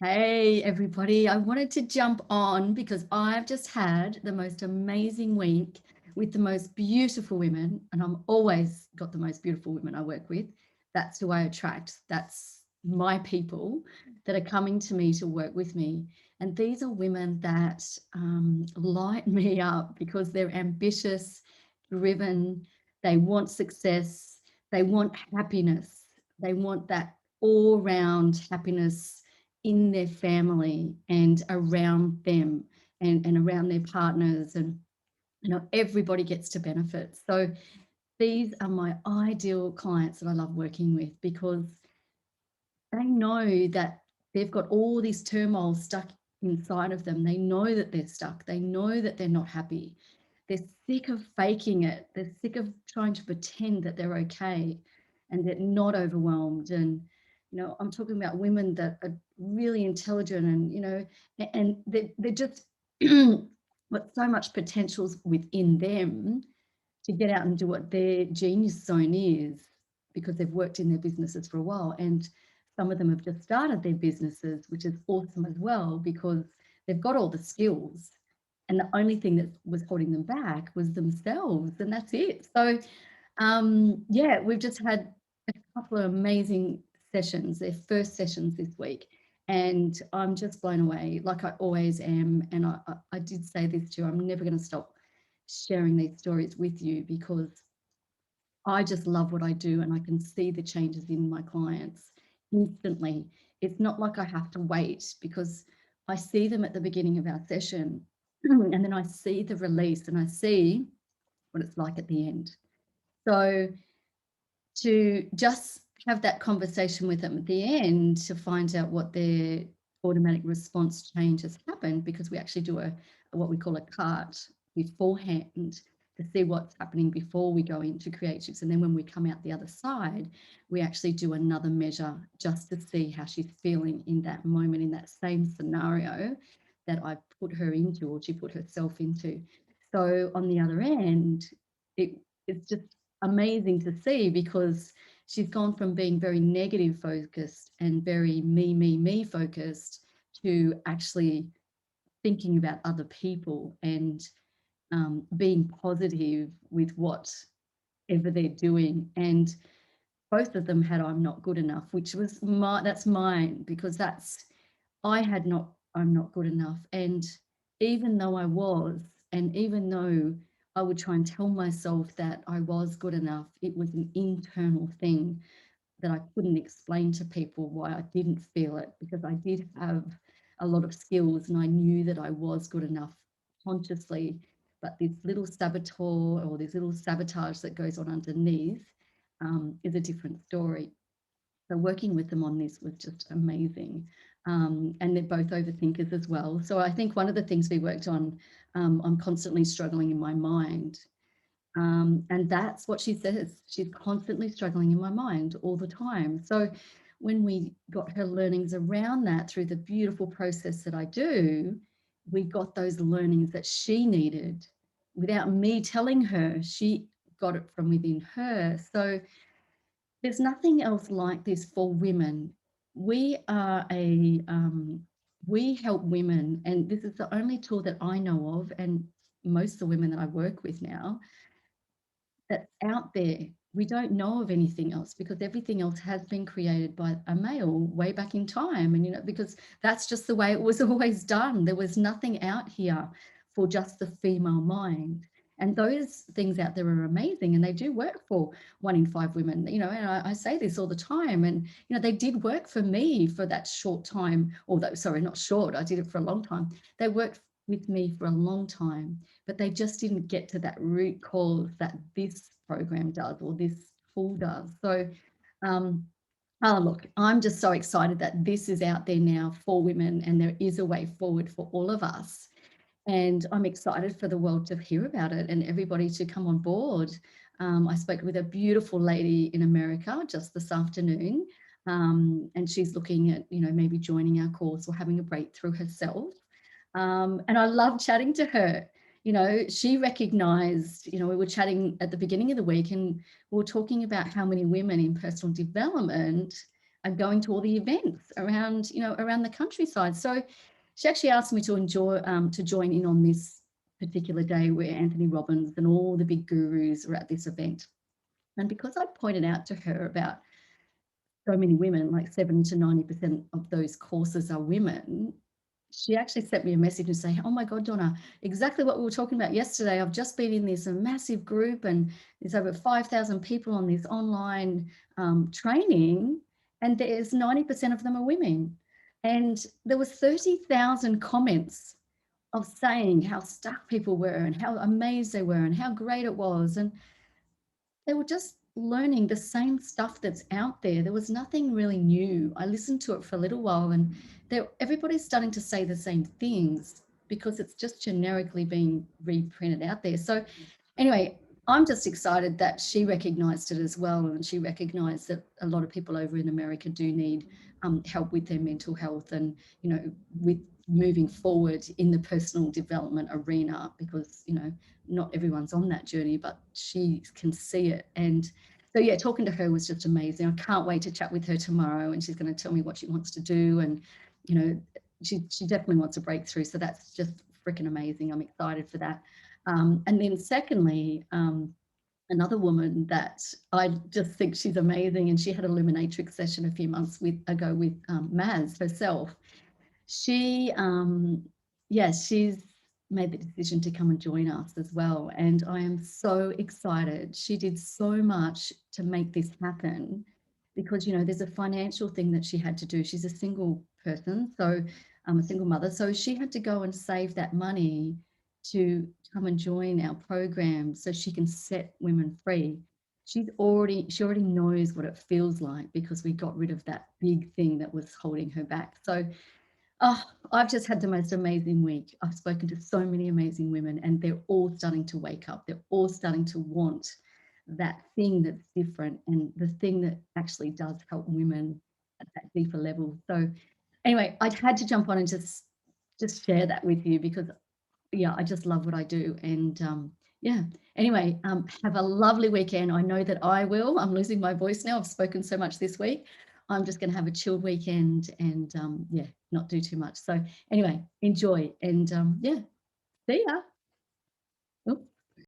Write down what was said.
Hey, everybody. I wanted to jump on because I've just had the most amazing week with the most beautiful women, and I'm always got the most beautiful women I work with. That's who I attract. That's my people that are coming to me to work with me. And these are women that light me up because they're ambitious, driven, they want success, they want happiness, they want that all round happiness in their family and around them and around their partners, and everybody gets to benefit. So these are my ideal clients that I love working with because they know that they've got all this turmoil stuck inside of them. They know that they're stuck. They know that they're not happy. They're sick of faking it. They're sick of trying to pretend that they're okay and they're not overwhelmed. And, I'm talking about women that are really intelligent and they're just got so much potentials within them to get out and do what their genius zone is because they've worked in their businesses for a while. And some of them have just started their businesses, which is awesome as well because they've got all the skills. And the only thing that was holding them back was themselves, and that's it. So, yeah, we've just had a couple of amazing sessions, their first sessions this week. And I'm just blown away, like I always am. And I did say this to you, I'm never going to stop sharing these stories with you because I just love what I do and I can see the changes in my clients instantly. It's not like I have to wait because I see them at the beginning of our session and then I see the release and I see what it's like at the end. So to just have that conversation with them at the end to find out what their automatic response change has happened, because we actually do a what we call a cart beforehand to see what's happening before we go into Creatrix. And then when we come out the other side, we actually do another measure just to see how she's feeling in that moment, in that same scenario that I put her into or she put herself into. So on the other end, it's just amazing to see because she's gone from being very negative focused and very me focused to actually thinking about other people and being positive with whatever they're doing. And both of them had I'm not good enough, which was that's mine because I had not I'm not good enough. And even though I was, and even though I would try and tell myself that I was good enough, it was an internal thing that I couldn't explain to people why I didn't feel it, because I did have a lot of skills and I knew that I was good enough consciously. But this little saboteur or this little sabotage that goes on underneath is a different story. So working with them on this was just amazing. And they're both overthinkers as well. So I think one of the things we worked on, I'm constantly struggling in my mind. And that's what she says. She's constantly struggling in my mind all the time. So when we got her learnings around that through the beautiful process that I do, we got those learnings that she needed without me telling her. She got it from within her. So there's nothing else like this for women. We are we help women, and this is the only tool that I know of, and most of the women that I work with now, that's out there. We don't know of anything else because everything else has been created by a male way back in time. And, because that's just the way it was always done. There was nothing out here for just the female mind. And those things out there are amazing and they do work for 1 in 5 women, and I say this all the time. And, they did work for me for that short time, although, sorry, not short, I did it for a long time. They worked with me for a long time, but they just didn't get to that root cause that this program does or this tool does. So, look, I'm just so excited that this is out there now for women and there is a way forward for all of us. And I'm excited for the world to hear about it and everybody to come on board. I spoke with a beautiful lady in America just this afternoon, and she's looking at, maybe joining our course or having a breakthrough herself. And I love chatting to her. She recognized, we were chatting at the beginning of the week and we were talking about how many women in personal development going to all the events around, around the countryside. So she actually asked me to join in on this particular day where Anthony Robbins and all the big gurus are at this event. And because I pointed out to her about so many women, like 70 to 90% of those courses are women, she actually sent me a message and say, "Oh my God, Donna, exactly what we were talking about yesterday. I've just been in this massive group and there's over 5,000 people on this online training, and there's 90% of them are women." And there was 30,000 comments of saying how stuck people were and how amazed they were and how great it was. And they were just learning the same stuff that's out there. There was nothing really new. I listened to it for a little while, and everybody's starting to say the same things because it's just generically being reprinted out there. So anyway, I'm just excited that she recognized it as well, and she recognized that a lot of people over in America do need help with their mental health and, with moving forward in the personal development arena, because, not everyone's on that journey, but she can see it. And so, yeah, talking to her was just amazing. I can't wait to chat with her tomorrow, and she's going to tell me what she wants to do. And, she definitely wants a breakthrough. So that's just freaking amazing. I'm excited for that. And then secondly, another woman that I just think she's amazing, and she had a Luminatrix session a few months ago with Maz herself. She, she's made the decision to come and join us as well. And I am so excited. She did so much to make this happen because, there's a financial thing that she had to do. She's a single person, so I'm a single mother. So she had to go and save that money to come and join our program so she can set women free. She already knows what it feels like because we got rid of that big thing that was holding her back. So I've just had the most amazing week. I've spoken to so many amazing women, and they're all starting to wake up. They're all starting to want that thing that's different and the thing that actually does help women at that deeper level. So anyway, I had to jump on and just share that with you because, yeah, I just love what I do. And anyway, have a lovely weekend. I know that I will. I'm losing my voice now. I've spoken so much this week. I'm just going to have a chilled weekend and not do too much. So anyway, enjoy and see ya.